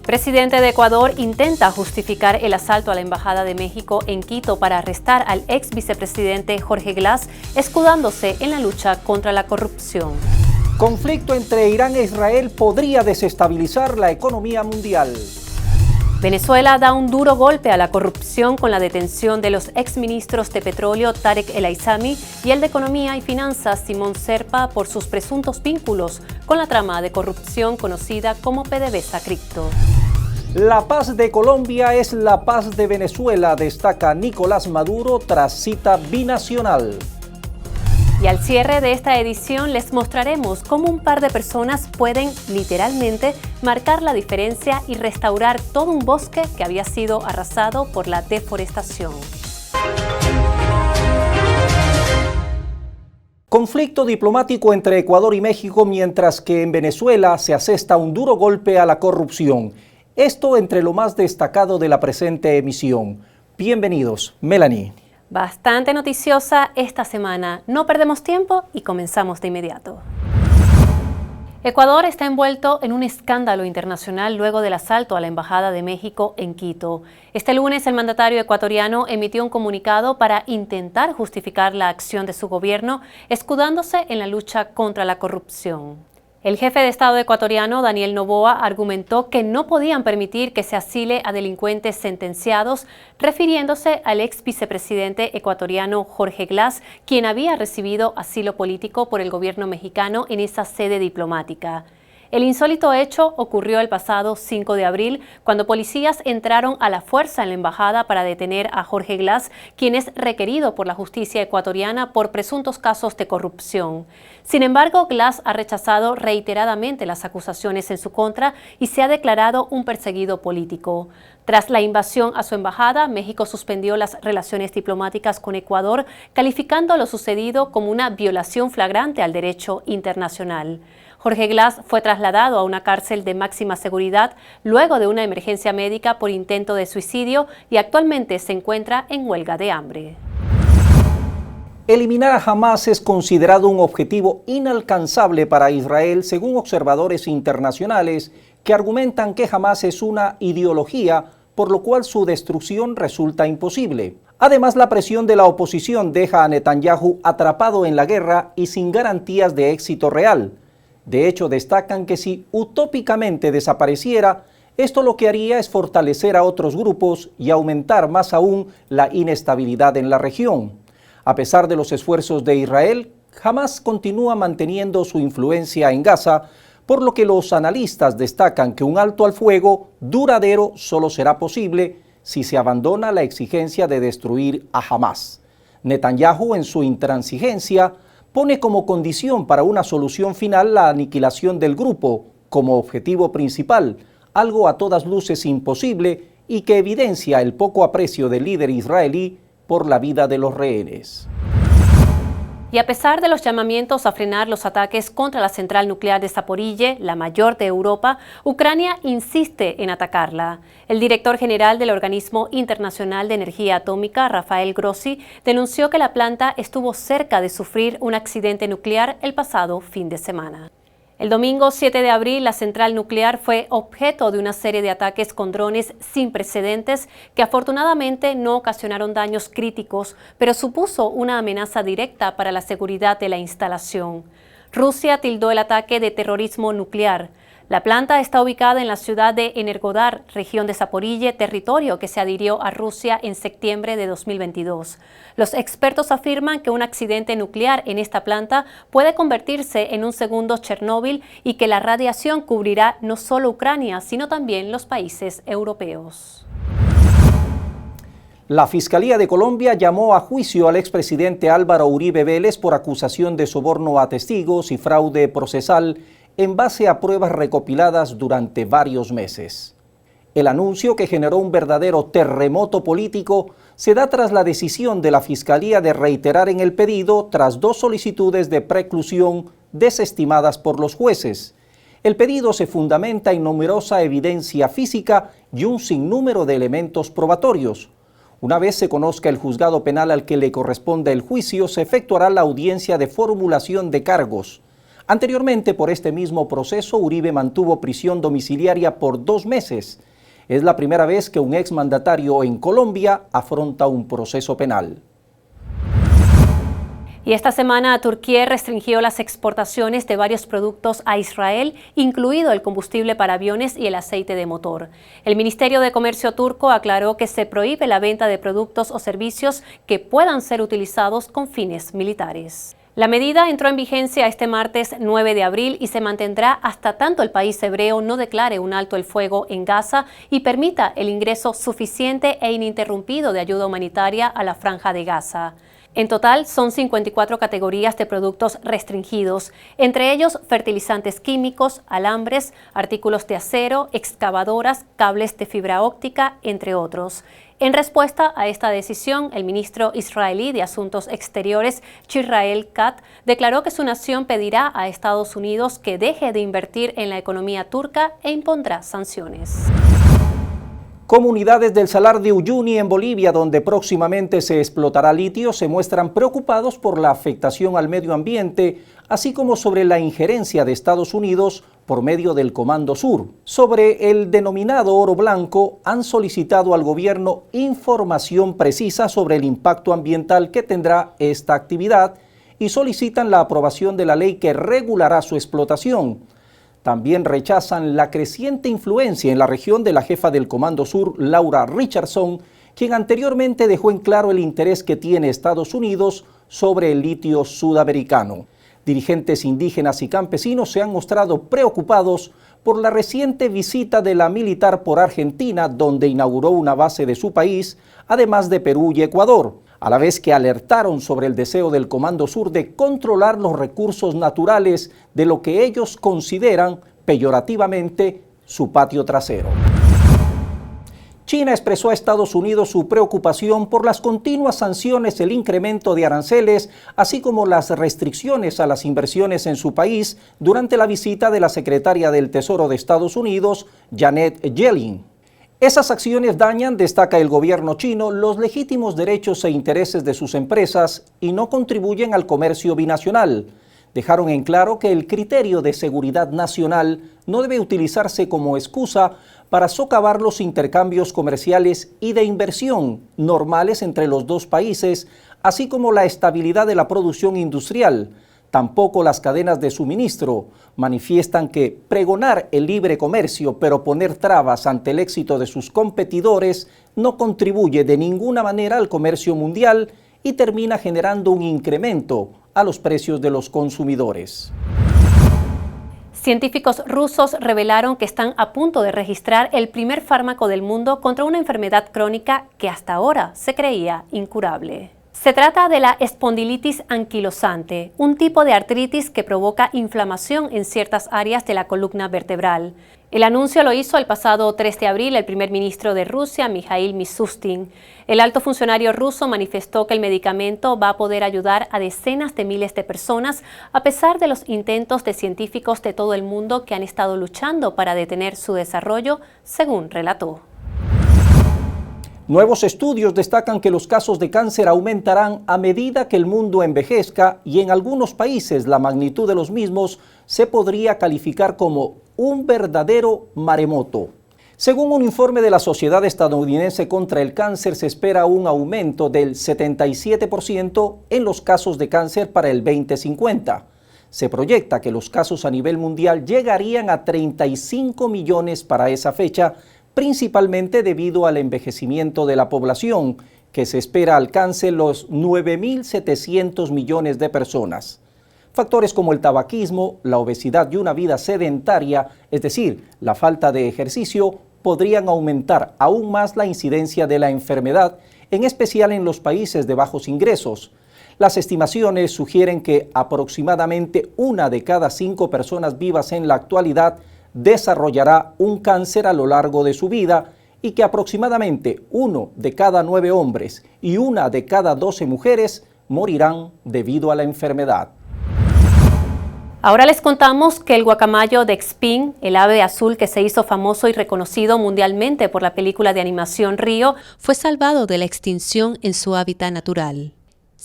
Presidente de Ecuador intenta justificar el asalto a la Embajada de México en Quito para arrestar al ex vicepresidente Jorge Glass, escudándose en la lucha contra la corrupción. Conflicto entre Irán e Israel podría desestabilizar la economía mundial. Venezuela da un duro golpe a la corrupción con la detención de los exministros de Petróleo Tarek El Aissami y el de Economía y Finanzas Simón Serpa por sus presuntos vínculos con la trama de corrupción conocida como PDVSA Cripto. La paz de Colombia es la paz de Venezuela, destaca Nicolás Maduro tras cita binacional. Y al cierre de esta edición les mostraremos cómo un par de personas pueden literalmente marcar la diferencia y restaurar todo un bosque que había sido arrasado por la deforestación. Conflicto diplomático entre Ecuador y México, mientras que en Venezuela se asesta un duro golpe a la corrupción. Esto entre lo más destacado de la presente emisión. Bienvenidos, Melanie. Bastante noticiosa esta semana. No perdemos tiempo y comenzamos de inmediato. Ecuador está envuelto en un escándalo internacional luego del asalto a la Embajada de México en Quito. Este lunes el mandatario ecuatoriano emitió un comunicado para intentar justificar la acción de su gobierno, escudándose en la lucha contra la corrupción. El jefe de Estado ecuatoriano, Daniel Noboa, argumentó que no podían permitir que se asile a delincuentes sentenciados, refiriéndose al ex vicepresidente ecuatoriano Jorge Glass, quien había recibido asilo político por el gobierno mexicano en esa sede diplomática. El insólito hecho ocurrió el pasado 5 de abril, cuando policías entraron a la fuerza en la embajada para detener a Jorge Glass, quien es requerido por la justicia ecuatoriana por presuntos casos de corrupción. Sin embargo, Glass ha rechazado reiteradamente las acusaciones en su contra y se ha declarado un perseguido político. Tras la invasión a su embajada, México suspendió las relaciones diplomáticas con Ecuador, calificando lo sucedido como una violación flagrante al derecho internacional. Jorge Glass fue trasladado a una cárcel de máxima seguridad luego de una emergencia médica por intento de suicidio y actualmente se encuentra en huelga de hambre. Eliminar a Hamás es considerado un objetivo inalcanzable para Israel, según observadores internacionales que argumentan que Hamás es una ideología, por lo cual su destrucción resulta imposible. Además, la presión de la oposición deja a Netanyahu atrapado en la guerra y sin garantías de éxito real. De hecho, destacan que si utópicamente desapareciera, esto lo que haría es fortalecer a otros grupos y aumentar más aún la inestabilidad en la región. A pesar de los esfuerzos de Israel, Hamás continúa manteniendo su influencia en Gaza, por lo que los analistas destacan que un alto al fuego duradero solo será posible si se abandona la exigencia de destruir a Hamás. Netanyahu, en su intransigencia, pone como condición para una solución final la aniquilación del grupo como objetivo principal, algo a todas luces imposible y que evidencia el poco aprecio del líder israelí por la vida de los rehenes. Y a pesar de los llamamientos a frenar los ataques contra la central nuclear de Zaporille, la mayor de Europa, Ucrania insiste en atacarla. El director general del Organismo Internacional de Energía Atómica, Rafael Grossi, denunció que la planta estuvo cerca de sufrir un accidente nuclear el pasado fin de semana. El domingo 7 de abril, la central nuclear fue objeto de una serie de ataques con drones sin precedentes que afortunadamente no ocasionaron daños críticos, pero supuso una amenaza directa para la seguridad de la instalación. Rusia tildó el ataque de terrorismo nuclear. La planta está ubicada en la ciudad de Energodar, región de Zaporille, territorio que se adhirió a Rusia en septiembre de 2022. Los expertos afirman que un accidente nuclear en esta planta puede convertirse en un segundo Chernóbil y que la radiación cubrirá no solo Ucrania, sino también los países europeos. La Fiscalía de Colombia llamó a juicio al expresidente Álvaro Uribe Vélez por acusación de soborno a testigos y fraude procesal en base a pruebas recopiladas durante varios meses. El anuncio, que generó un verdadero terremoto político, se da tras la decisión de la Fiscalía de reiterar en el pedido tras 2 solicitudes de preclusión desestimadas por los jueces. El pedido se fundamenta en numerosa evidencia física y un sinnúmero de elementos probatorios. Una vez se conozca el juzgado penal al que le corresponde el juicio, se efectuará la audiencia de formulación de cargos. Anteriormente, por este mismo proceso, Uribe mantuvo prisión domiciliaria por 2 meses. Es la primera vez que un exmandatario en Colombia afronta un proceso penal. Y esta semana Turquía restringió las exportaciones de varios productos a Israel, incluido el combustible para aviones y el aceite de motor. El Ministerio de Comercio turco aclaró que se prohíbe la venta de productos o servicios que puedan ser utilizados con fines militares. La medida entró en vigencia este martes 9 de abril y se mantendrá hasta tanto el país hebreo no declare un alto el fuego en Gaza y permita el ingreso suficiente e ininterrumpido de ayuda humanitaria a la Franja de Gaza. En total, son 54 categorías de productos restringidos, entre ellos fertilizantes químicos, alambres, artículos de acero, excavadoras, cables de fibra óptica, entre otros. En respuesta a esta decisión, el ministro israelí de Asuntos Exteriores, Israel Katz, declaró que su nación pedirá a Estados Unidos que deje de invertir en la economía turca e impondrá sanciones. Comunidades del Salar de Uyuni en Bolivia, donde próximamente se explotará litio, se muestran preocupados por la afectación al medio ambiente, así como sobre la injerencia de Estados Unidos por medio del Comando Sur. Sobre el denominado oro blanco, han solicitado al gobierno información precisa sobre el impacto ambiental que tendrá esta actividad y solicitan la aprobación de la ley que regulará su explotación. También rechazan la creciente influencia en la región de la jefa del Comando Sur, Laura Richardson, quien anteriormente dejó en claro el interés que tiene Estados Unidos sobre el litio sudamericano. Dirigentes indígenas y campesinos se han mostrado preocupados por la reciente visita de la militar por Argentina, donde inauguró una base de su país, además de Perú y Ecuador, a la vez que alertaron sobre el deseo del Comando Sur de controlar los recursos naturales de lo que ellos consideran peyorativamente su patio trasero. China expresó a Estados Unidos su preocupación por las continuas sanciones, el incremento de aranceles, así como las restricciones a las inversiones en su país durante la visita de la secretaria del Tesoro de Estados Unidos, Janet Yellen. Esas acciones dañan, destaca el gobierno chino, los legítimos derechos e intereses de sus empresas y no contribuyen al comercio binacional. Dejaron en claro que el criterio de seguridad nacional no debe utilizarse como excusa para socavar los intercambios comerciales y de inversión normales entre los dos países, así como la estabilidad de la producción industrial. Tampoco las cadenas de suministro. Manifiestan que pregonar el libre comercio pero poner trabas ante el éxito de sus competidores no contribuye de ninguna manera al comercio mundial y termina generando un incremento a los precios de los consumidores. Científicos rusos revelaron que están a punto de registrar el primer fármaco del mundo contra una enfermedad crónica que hasta ahora se creía incurable. Se trata de la espondilitis anquilosante, un tipo de artritis que provoca inflamación en ciertas áreas de la columna vertebral. El anuncio lo hizo el pasado 3 de abril el primer ministro de Rusia, Mikhail Mishustin. El alto funcionario ruso manifestó que el medicamento va a poder ayudar a decenas de miles de personas a pesar de los intentos de científicos de todo el mundo que han estado luchando para detener su desarrollo, según relató. Nuevos estudios destacan que los casos de cáncer aumentarán a medida que el mundo envejezca y en algunos países la magnitud de los mismos se podría calificar como un verdadero maremoto. Según un informe de la Sociedad Estadounidense contra el Cáncer, se espera un aumento del 77% en los casos de cáncer para el 2050. Se proyecta que los casos a nivel mundial llegarían a 35 millones para esa fecha, principalmente debido al envejecimiento de la población, que se espera alcance los 9.700 millones de personas. Factores como el tabaquismo, la obesidad y una vida sedentaria, es decir, la falta de ejercicio, podrían aumentar aún más la incidencia de la enfermedad, en especial en los países de bajos ingresos. Las estimaciones sugieren que aproximadamente 1 de cada 5 personas vivas en la actualidad desarrollará un cáncer a lo largo de su vida y que aproximadamente 1 de cada 9 hombres y 1 de cada 12 mujeres morirán debido a la enfermedad. Ahora les contamos que el guacamayo de Xpin, el ave azul que se hizo famoso y reconocido mundialmente por la película de animación Río, fue salvado de la extinción en su hábitat natural.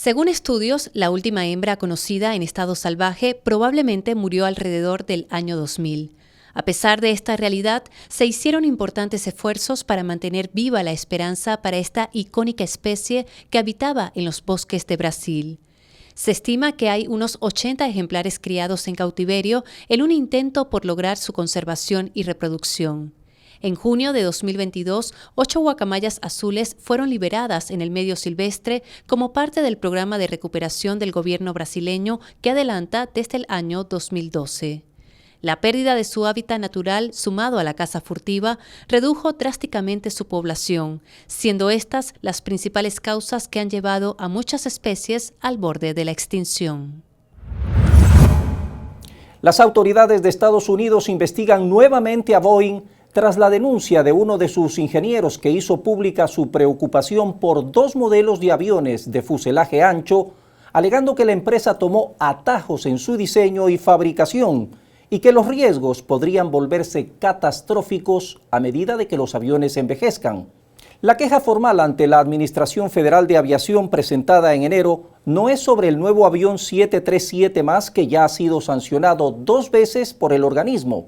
Según estudios, la última hembra conocida en estado salvaje probablemente murió alrededor del año 2000. A pesar de esta realidad, se hicieron importantes esfuerzos para mantener viva la esperanza para esta icónica especie que habitaba en los bosques de Brasil. Se estima que hay unos 80 ejemplares criados en cautiverio en un intento por lograr su conservación y reproducción. En junio de 2022, 8 guacamayas azules fueron liberadas en el medio silvestre como parte del programa de recuperación del gobierno brasileño que adelanta desde el año 2012. La pérdida de su hábitat natural, sumado a la caza furtiva, redujo drásticamente su población, siendo estas las principales causas que han llevado a muchas especies al borde de la extinción. Las autoridades de Estados Unidos investigan nuevamente a Boeing tras la denuncia de uno de sus ingenieros que hizo pública su preocupación por 2 modelos de aviones de fuselaje ancho, alegando que la empresa tomó atajos en su diseño y fabricación y que los riesgos podrían volverse catastróficos a medida de que los aviones envejezcan. La queja formal ante la Administración Federal de Aviación presentada en enero no es sobre el nuevo avión 737 MAX que ya ha sido sancionado 2 veces por el organismo.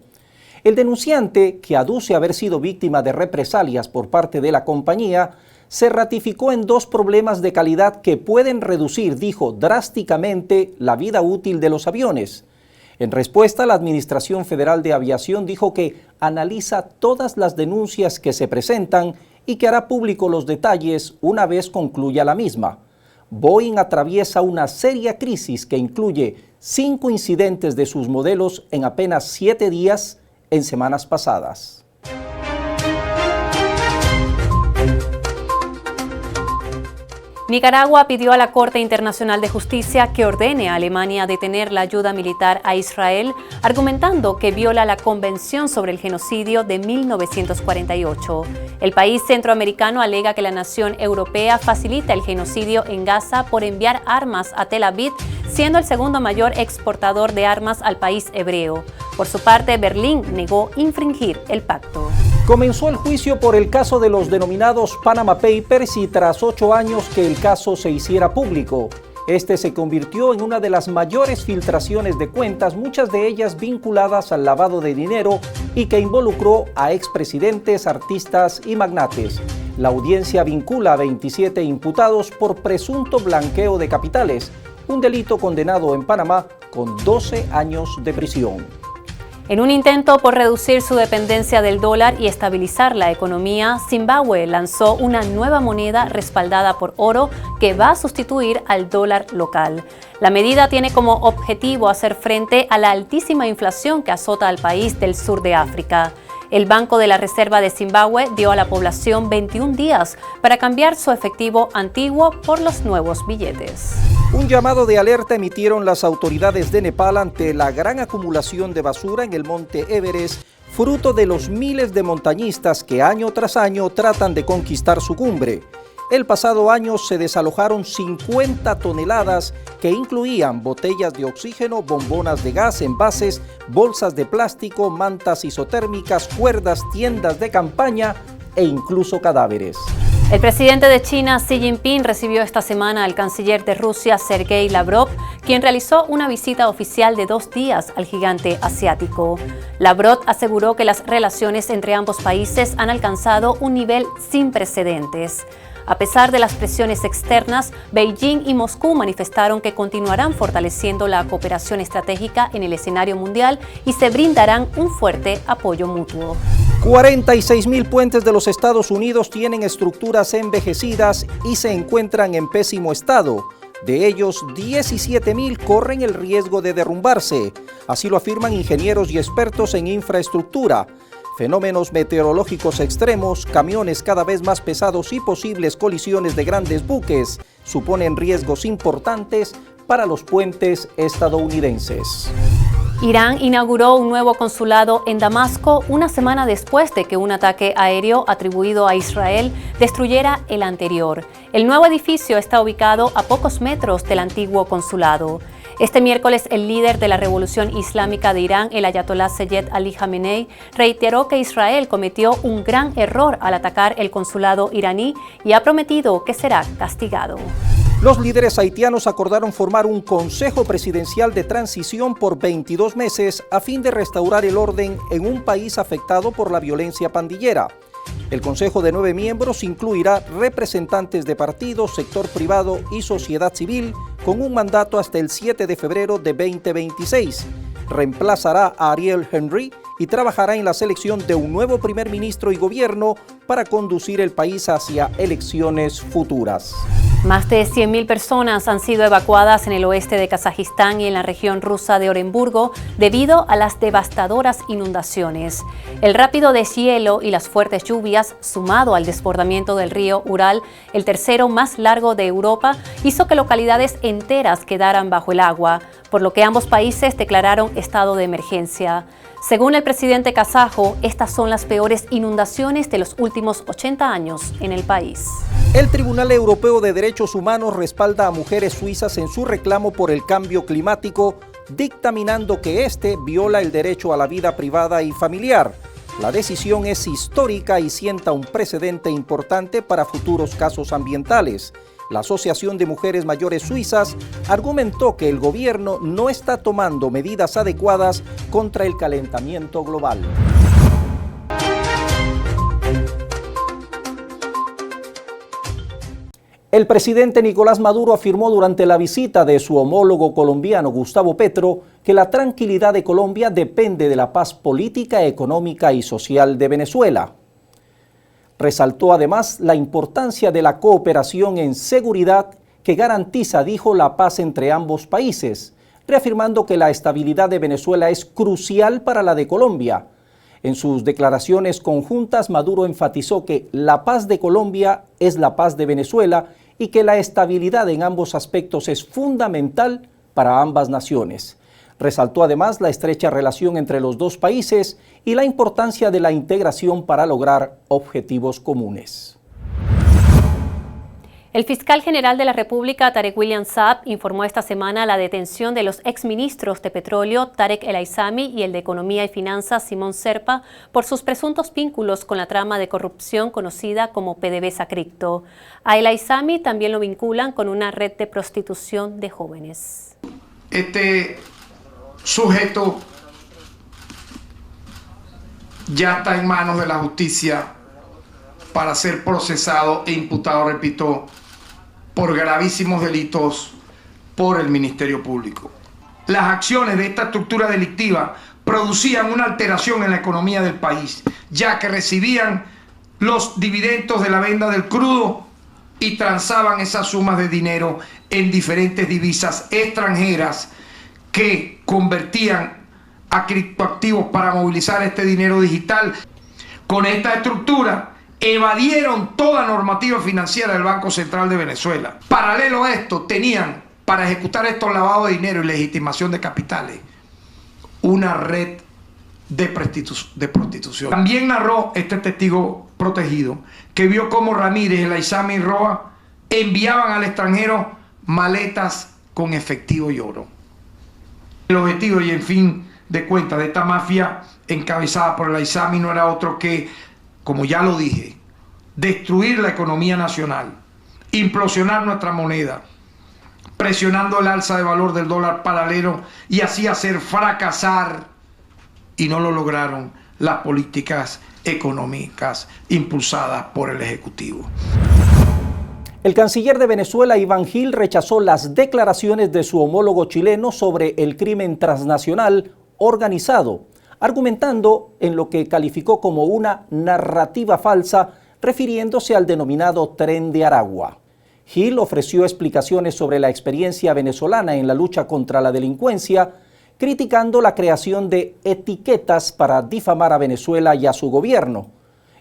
El denunciante, que aduce haber sido víctima de represalias por parte de la compañía, se ratificó en 2 problemas de calidad que pueden reducir, dijo, drásticamente la vida útil de los aviones. En respuesta, la Administración Federal de Aviación dijo que analiza todas las denuncias que se presentan y que hará público los detalles una vez concluya la misma. Boeing atraviesa una seria crisis que incluye 5 incidentes de sus modelos en apenas 7 días en semanas pasadas. Nicaragua pidió a la Corte Internacional de Justicia que ordene a Alemania detener la ayuda militar a Israel, argumentando que viola la Convención sobre el Genocidio de 1948. El país centroamericano alega que la nación europea facilita el genocidio en Gaza por enviar armas a Tel Aviv, siendo el segundo mayor exportador de armas al país hebreo. Por su parte, Berlín negó infringir el pacto. Comenzó el juicio por el caso de los denominados Panama Papers y tras 8 años que el caso se hiciera público, este se convirtió en una de las mayores filtraciones de cuentas, muchas de ellas vinculadas al lavado de dinero y que involucró a expresidentes, artistas y magnates. La audiencia vincula a 27 imputados por presunto blanqueo de capitales, un delito condenado en Panamá con 12 años de prisión. En un intento por reducir su dependencia del dólar y estabilizar la economía, Zimbabue lanzó una nueva moneda respaldada por oro que va a sustituir al dólar local. La medida tiene como objetivo hacer frente a la altísima inflación que azota al país del sur de África. El Banco de la Reserva de Zimbabue dio a la población 21 días para cambiar su efectivo antiguo por los nuevos billetes. Un llamado de alerta emitieron las autoridades de Nepal ante la gran acumulación de basura en el monte Everest, fruto de los miles de montañistas que año tras año tratan de conquistar su cumbre. El pasado año se desalojaron 50 toneladas que incluían botellas de oxígeno, bombonas de gas, envases, bolsas de plástico, mantas isotérmicas, cuerdas, tiendas de campaña e incluso cadáveres. El presidente de China, Xi Jinping, recibió esta semana al canciller de Rusia, Sergei Lavrov, quien realizó una visita oficial de 2 días al gigante asiático. Lavrov aseguró que las relaciones entre ambos países han alcanzado un nivel sin precedentes. A pesar de las presiones externas, Beijing y Moscú manifestaron que continuarán fortaleciendo la cooperación estratégica en el escenario mundial y se brindarán un fuerte apoyo mutuo. 46.000 puentes de los Estados Unidos tienen estructuras envejecidas y se encuentran en pésimo estado. De ellos, 17.000 corren el riesgo de derrumbarse. Así lo afirman ingenieros y expertos en infraestructura. Fenómenos meteorológicos extremos, camiones cada vez más pesados y posibles colisiones de grandes buques suponen riesgos importantes para los puentes estadounidenses. Irán inauguró un nuevo consulado en Damasco una semana después de que un ataque aéreo atribuido a Israel destruyera el anterior. El nuevo edificio está ubicado a pocos metros del antiguo consulado. Este miércoles, el líder de la Revolución Islámica de Irán, el ayatolá Seyed Ali Khamenei, reiteró que Israel cometió un gran error al atacar el consulado iraní y ha prometido que será castigado. Los líderes haitianos acordaron formar un Consejo Presidencial de Transición por 22 meses a fin de restaurar el orden en un país afectado por la violencia pandillera. El Consejo de 9 miembros incluirá representantes de partidos, sector privado y sociedad civil con un mandato hasta el 7 de febrero de 2026. Reemplazará a Ariel Henry y trabajará en la selección de un nuevo primer ministro y gobierno para conducir el país hacia elecciones futuras. Más de 100.000 personas han sido evacuadas en el oeste de Kazajistán y en la región rusa de Oremburgo debido a las devastadoras inundaciones. El rápido deshielo y las fuertes lluvias, sumado al desbordamiento del río Ural, el tercero más largo de Europa, hizo que localidades enteras quedaran bajo el agua, por lo que ambos países declararon estado de emergencia. Según el presidente kazajo, estas son las peores inundaciones de los últimos 80 años en el país. El Tribunal Europeo de Derechos Humanos respalda a mujeres suizas en su reclamo por el cambio climático, dictaminando que este viola el derecho a la vida privada y familiar. La decisión es histórica y sienta un precedente importante para futuros casos ambientales. La Asociación de Mujeres Mayores Suizas argumentó que el gobierno no está tomando medidas adecuadas contra el calentamiento global. El presidente Nicolás Maduro afirmó durante la visita de su homólogo colombiano Gustavo Petro que la tranquilidad de Colombia depende de la paz política, económica y social de Venezuela. Resaltó además la importancia de la cooperación en seguridad que garantiza, dijo, la paz entre ambos países, reafirmando que la estabilidad de Venezuela es crucial para la de Colombia. En sus declaraciones conjuntas, Maduro enfatizó que la paz de Colombia es la paz de Venezuela y que la estabilidad en ambos aspectos es fundamental para ambas naciones. Resaltó además la estrecha relación entre los dos países y la importancia de la integración para lograr objetivos comunes. El fiscal general de la República, Tarek William Saab, informó esta semana la detención de los exministros de Petróleo, Tarek El Aissami, y el de Economía y Finanzas, Simón Serpa, por sus presuntos vínculos con la trama de corrupción conocida como PDVSA Cripto. A El Aissami también lo vinculan con una red de prostitución de jóvenes. Este sujeto ya está en manos de la justicia para ser procesado e imputado, repito, por gravísimos delitos por el Ministerio Público. Las acciones de esta estructura delictiva producían una alteración en la economía del país, ya que recibían los dividendos de la venta del crudo y transaban esas sumas de dinero en diferentes divisas extranjeras que convertían a criptoactivos para movilizar este dinero digital. Con esta estructura evadieron toda normativa financiera del Banco Central de Venezuela. Paralelo a esto, tenían para ejecutar estos lavados de dinero y legitimación de capitales una red de prostitución. También narró este testigo protegido que vio cómo Ramírez, El Aissami y Roa enviaban al extranjero maletas con efectivo y oro. El objetivo y en fin de cuentas de esta mafia encabezada por El Aissami no era otro que, como ya lo dije, destruir la economía nacional, implosionar nuestra moneda, presionando el alza de valor del dólar paralelo y así hacer fracasar, y no lo lograron, las políticas económicas impulsadas por el Ejecutivo. El canciller de Venezuela, Iván Gil, rechazó las declaraciones de su homólogo chileno sobre el crimen transnacional organizado, argumentando en lo que calificó como una narrativa falsa, refiriéndose al denominado Tren de Aragua. Gil ofreció explicaciones sobre la experiencia venezolana en la lucha contra la delincuencia, criticando la creación de etiquetas para difamar a Venezuela y a su gobierno.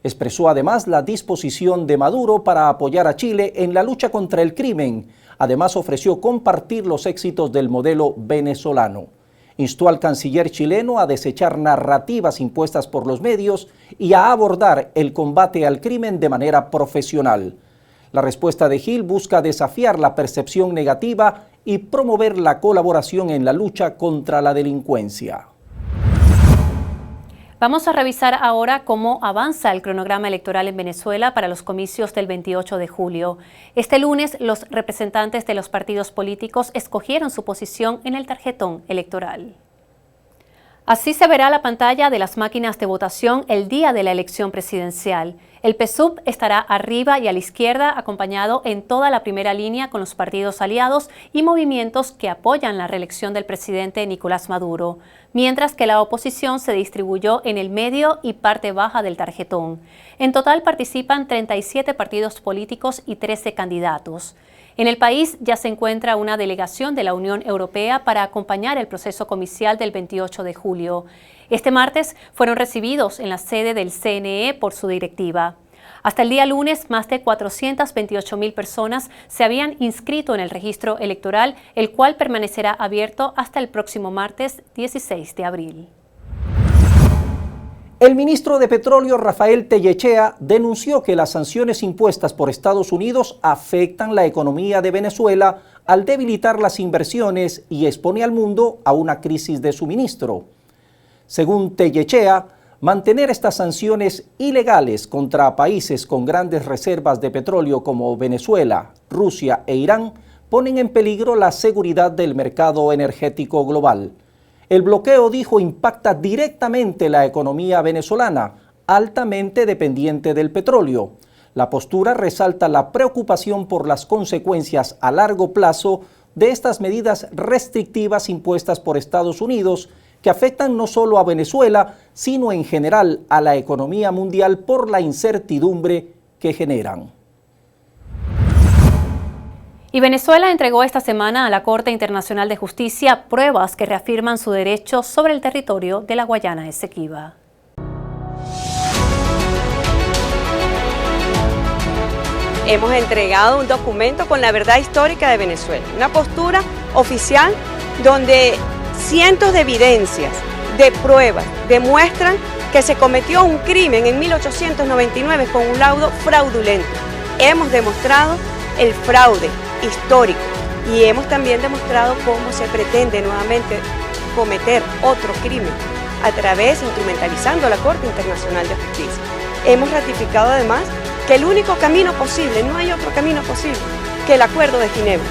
Expresó además la disposición de Maduro para apoyar a Chile en la lucha contra el crimen. Además ofreció compartir los éxitos del modelo venezolano. Instó al canciller chileno a desechar narrativas impuestas por los medios y a abordar el combate al crimen de manera profesional. La respuesta de Gil busca desafiar la percepción negativa y promover la colaboración en la lucha contra la delincuencia. Vamos a revisar ahora cómo avanza el cronograma electoral en Venezuela para los comicios del 28 de julio. Este lunes, los representantes de los partidos políticos escogieron su posición en el tarjetón electoral. Así se verá la pantalla de las máquinas de votación el día de la elección presidencial. El PSUV estará arriba y a la izquierda, acompañado en toda la primera línea con los partidos aliados y movimientos que apoyan la reelección del presidente Nicolás Maduro, mientras que la oposición se distribuyó en el medio y parte baja del tarjetón. En total participan 37 partidos políticos y 13 candidatos. En el país ya se encuentra una delegación de la Unión Europea para acompañar el proceso comicial del 28 de julio. Este martes fueron recibidos en la sede del CNE por su directiva. Hasta el día lunes, más de 428.000 personas se habían inscrito en el registro electoral, el cual permanecerá abierto hasta el próximo martes 16 de abril. El ministro de Petróleo, Rafael Tellechea, denunció que las sanciones impuestas por Estados Unidos afectan la economía de Venezuela al debilitar las inversiones y expone al mundo a una crisis de suministro. Según Tellechea, mantener estas sanciones ilegales contra países con grandes reservas de petróleo como Venezuela, Rusia e Irán ponen en peligro la seguridad del mercado energético global. El bloqueo, dijo, impacta directamente la economía venezolana, altamente dependiente del petróleo. La postura resalta la preocupación por las consecuencias a largo plazo de estas medidas restrictivas impuestas por Estados Unidos, que afectan no solo a Venezuela, sino en general a la economía mundial por la incertidumbre que generan. Y Venezuela entregó esta semana a la Corte Internacional de Justicia pruebas que reafirman su derecho sobre el territorio de la Guayana Esequiba. Hemos entregado un documento con la verdad histórica de Venezuela, una postura oficial donde cientos de evidencias, de pruebas, demuestran que se cometió un crimen en 1899 con un laudo fraudulento. Hemos demostrado el fraude histórico y hemos también demostrado cómo se pretende nuevamente cometer otro crimen a través, instrumentalizando a la Corte Internacional de Justicia. Hemos ratificado además que el único camino posible, no hay otro camino posible, que el Acuerdo de Ginebra.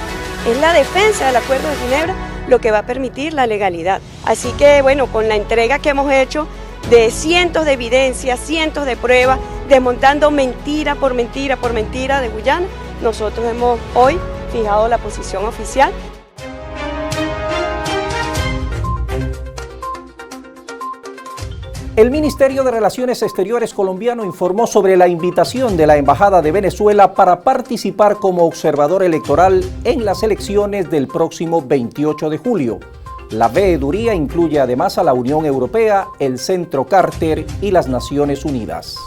Es la defensa del Acuerdo de Ginebra lo que va a permitir la legalidad. Así que, bueno, con la entrega que hemos hecho de cientos de evidencias, cientos de pruebas, desmontando mentira por mentira por mentira de Guyana, nosotros hemos hoy fijado la posición oficial. El Ministerio de Relaciones Exteriores colombiano informó sobre la invitación de la Embajada de Venezuela para participar como observador electoral en las elecciones del próximo 28 de julio. La veeduría incluye además a la Unión Europea, el Centro Carter y las Naciones Unidas.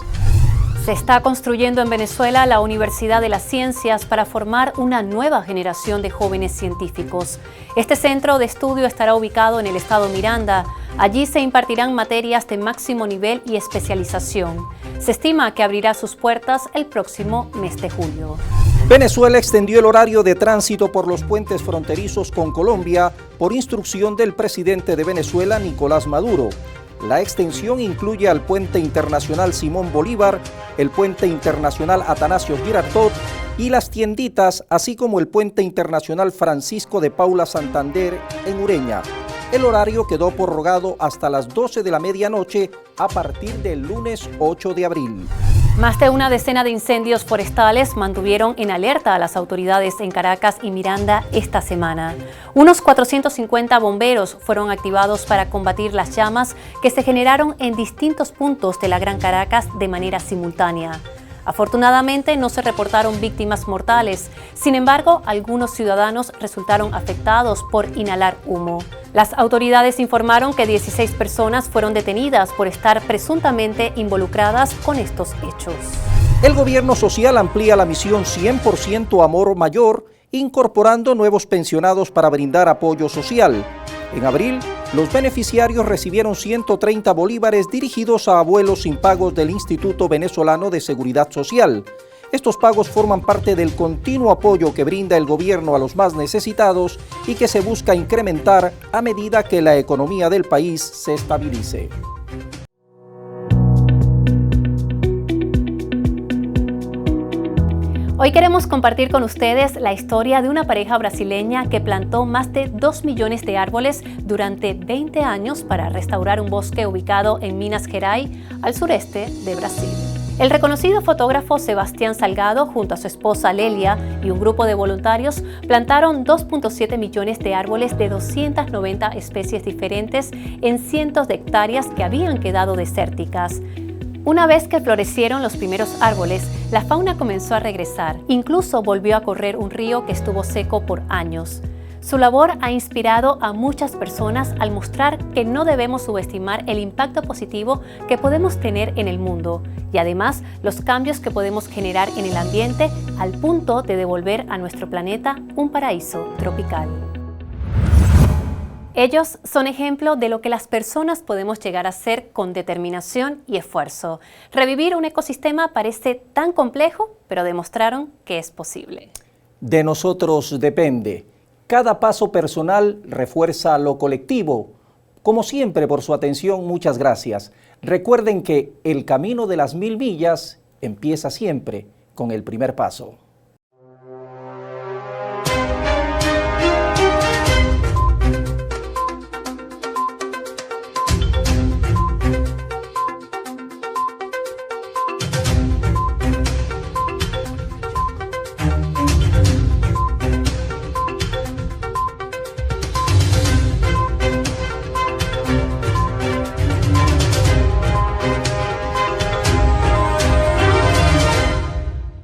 Se está construyendo en Venezuela la Universidad de las Ciencias para formar una nueva generación de jóvenes científicos. Este centro de estudio estará ubicado en el estado Miranda. Allí se impartirán materias de máximo nivel y especialización. Se estima que abrirá sus puertas el próximo mes de julio. Venezuela extendió el horario de tránsito por los puentes fronterizos con Colombia por instrucción del presidente de Venezuela, Nicolás Maduro. La extensión incluye al Puente Internacional Simón Bolívar, el Puente Internacional Atanasio Girardot y las tienditas, así como el Puente Internacional Francisco de Paula Santander en Ureña. El horario quedó prorrogado hasta las 12 de la medianoche a partir del lunes 8 de abril. Más de una decena de incendios forestales mantuvieron en alerta a las autoridades en Caracas y Miranda esta semana. Unos 450 bomberos fueron activados para combatir las llamas que se generaron en distintos puntos de la Gran Caracas de manera simultánea. Afortunadamente no se reportaron víctimas mortales, sin embargo, algunos ciudadanos resultaron afectados por inhalar humo. Las autoridades informaron que 16 personas fueron detenidas por estar presuntamente involucradas con estos hechos. El gobierno social amplía la misión 100% Amor Mayor, incorporando nuevos pensionados para brindar apoyo social. En abril, los beneficiarios recibieron 130 bolívares dirigidos a abuelos sin pagos del Instituto Venezolano de Seguridad Social. Estos pagos forman parte del continuo apoyo que brinda el gobierno a los más necesitados y que se busca incrementar a medida que la economía del país se estabilice. Hoy queremos compartir con ustedes la historia de una pareja brasileña que plantó más de 2 millones de árboles durante 20 años para restaurar un bosque ubicado en Minas Gerais, al sureste de Brasil. El reconocido fotógrafo Sebastián Salgado, junto a su esposa Lelia y un grupo de voluntarios, plantaron 2.7 millones de árboles de 290 especies diferentes en cientos de hectáreas que habían quedado desérticas. Una vez que florecieron los primeros árboles, la fauna comenzó a regresar. Incluso volvió a correr un río que estuvo seco por años. Su labor ha inspirado a muchas personas al mostrar que no debemos subestimar el impacto positivo que podemos tener en el mundo y además los cambios que podemos generar en el ambiente al punto de devolver a nuestro planeta un paraíso tropical. Ellos son ejemplo de lo que las personas podemos llegar a hacer con determinación y esfuerzo. Revivir un ecosistema parece tan complejo, pero demostraron que es posible. De nosotros depende. Cada paso personal refuerza lo colectivo. Como siempre, por su atención, muchas gracias. Recuerden que el camino de las 1000 millas empieza siempre con el primer paso.